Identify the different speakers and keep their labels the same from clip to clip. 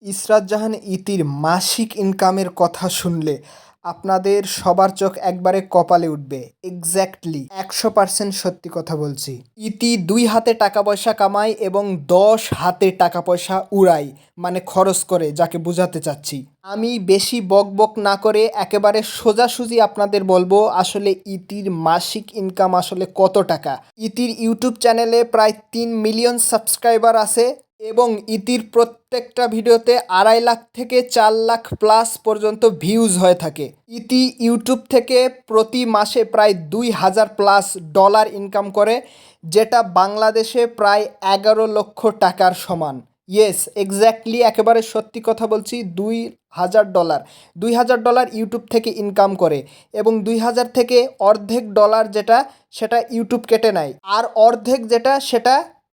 Speaker 1: ইসরাত জাহান ইতির মাসিক ইনকামের কথা শুনলে আপনাদের সবার চোখ একবারে কপালে উঠবে। এক্স্যাক্টলি 100% সত্যি কথা বলছি। ইতি 2 হাতে টাকা পয়সা কামায় এবং 10 হাতে টাকা পয়সা উড়ায়, মানে খরচ করে, যাকে বোঝাতে চাচ্ছি। আমি বেশি বকবক না করে একেবারে সোজাসুজি আপনাদের বলবো আসলে ইতির মাসিক ইনকাম আসলে কত টাকা। ইতির ইউটিউব চ্যানেলে প্রায় 3 মিলিয়ন সাবস্ক্রাইবার আছে এবং ইতির প্রত্যেকটা ভিডিওতে 2.5 লাখ থেকে 4 লাখ প্লাস পর্যন্ত ভিউজ হয়ে থাকে। ইতি ইউটিউব থেকে প্রতি মাসে প্রায় 2,000 প্লাস ডলার ইনকাম করে, যেটা বাংলাদেশে প্রায় 11 লক্ষ টাকার সমান। ইয়েস, এক্স্যাক্টলি একেবারে সত্যি কথা বলছি, $2,000 $2,000 ইউটিউব থেকে ইনকাম করে এবং 2,000 থেকে অর্ধেক ডলার যেটা সেটা ইউটিউব কেটে নেয়, আর অর্ধেক যেটা সেটা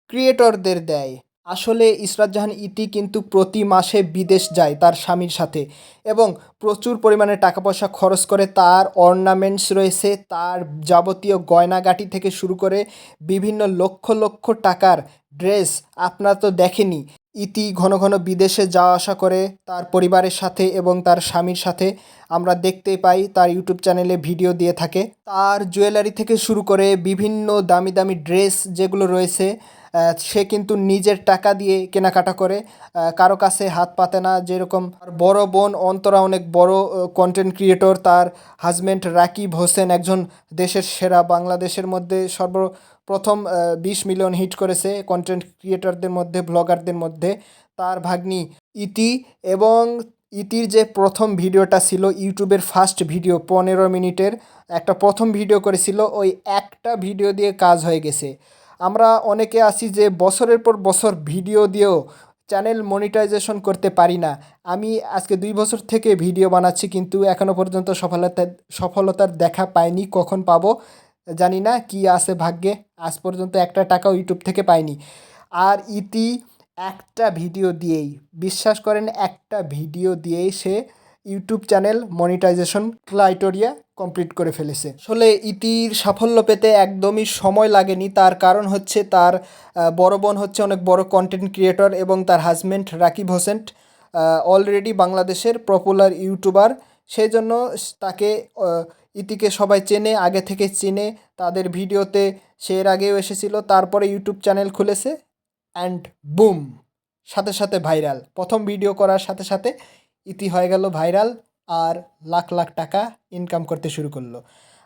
Speaker 1: ক্রিয়েটরদের দেয়। আসলে ইসরাত জাহান ইতি কিন্তু প্রতি মাসে বিদেশ যায় তার স্বামীর সাথে এবং প্রচুর পরিমাণে টাকা পয়সা খরচ করে। তার অর্নামেন্টস রয়েছে, তার যাবতীয় গয়নাগাটি থেকে শুরু করে বিভিন্ন লক্ষ লক্ষ টাকার ড্রেস। আপনারা তো দেখেনি, ইতি ঘন ঘন বিদেশে যাওয়া আসা করে তার পরিবারের সাথে এবং তার স্বামীর সাথে। আমরা দেখতেই পাই তার ইউটিউব চ্যানেলে ভিডিও দিয়ে থাকে। তার জুয়েলারি থেকে শুরু করে বিভিন্ন দামি দামি ড্রেস যেগুলো রয়েছে সে কিন্তু নিজের টাকা দিয়ে কেনাকাটা করে, কারো কাছে হাত পাতে না। যেরকম তার বড় বোন অন্তরা অনেক বড় কন্টেন্ট ক্রিয়েটর, তার হাজব্যান্ড রাকিব হোসেন একজন দেশের সেরা, বাংলাদেশের মধ্যে সর্বপ্রথম 20 মিলিয়ন হিট করেছে কন্টেন্ট ক্রিয়েটরদের মধ্যে, ব্লগারদের মধ্যে তার ভাগ্নি ইতি। এবং ইতির যে প্রথম ভিডিওটা ছিল ইউটিউবের ফার্স্ট ভিডিও, 15 মিনিটের একটা প্রথম ভিডিও করেছিল, ওই একটা ভিডিও দিয়ে কাজ হয়ে গেছে। আমরা অনেকে আছি যে বছরের পর বছর ভিডিও দিয়েও চ্যানেল মনিটাইজেশন করতে পারি না। আমি আজকে 2 বছর থেকে ভিডিও বানাচ্ছি কিন্তু এখনও পর্যন্ত সফলতার দেখা পাইনি। কখন পাবো জানি না, কি আছে ভাগ্যে। আজ পর্যন্ত একটা টাকাও ইউটিউব থেকে পাইনি। আর ইতি একটা ভিডিও দিয়েই, বিশ্বাস করেন, একটা ভিডিও দিয়েই সে YouTube channel monetization criteria complete করে ফেলেছে। আসলে ইতির সাফল্য পেতে একদমই সময় লাগেনি। তার কারণ হচ্ছে তার বড় বোন হচ্ছে অনেক বড় কন্টেন্ট ক্রিয়েটর এবং তার হাজব্যান্ড রাকিব হোসেন অলরেডি বাংলাদেশের পপুলার ইউটিউবার। সেই জন্য তাকে ইতিকে সবাই চেনে, আগে থেকে চেনে। তাদের ভিডিওতে সে এর আগেও এসেছিল, তারপরে ইউটিউব চ্যানেল খুলেছে অ্যান্ড বুম, সাথে সাথে ভাইরাল। প্রথম ভিডিও করার সাথে সাথে ইতি হয়ে গেল ভাইরাল আর লাখ লাখ টাকা ইনকাম করতে শুরু করলো।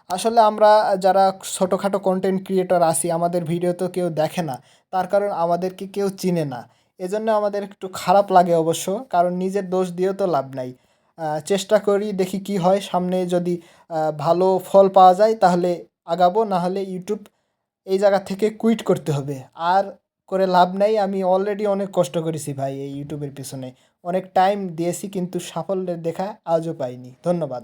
Speaker 1: আসলে আমরা যারা ছোটোখাটো কন্টেন্ট ক্রিয়েটর আছি, আমাদের ভিডিও তো কেউ দেখে না, তার কারণ আমাদেরকে কেউ চিনে না। এজন্য আমাদের একটু খারাপ লাগে অবশ্য, কারণ নিজের দোষ দিয়েও তো লাভ নাই। চেষ্টা করি, দেখি কি হয়। সামনে যদি ভালো ফল পাওয়া যায় তাহলে আগাবো, না হলে ইউটিউব এই জায়গা থেকে কুইট করতে হবে। আর করে লাভ নাই। আমি অলরেডি অনেক কষ্ট করেছি ভাই এই ইউটিউবের পিছনে, অনেক টাইম দিয়েছি কিন্তু সাফল্যের দেখা আজও পাইনি। ধন্যবাদ।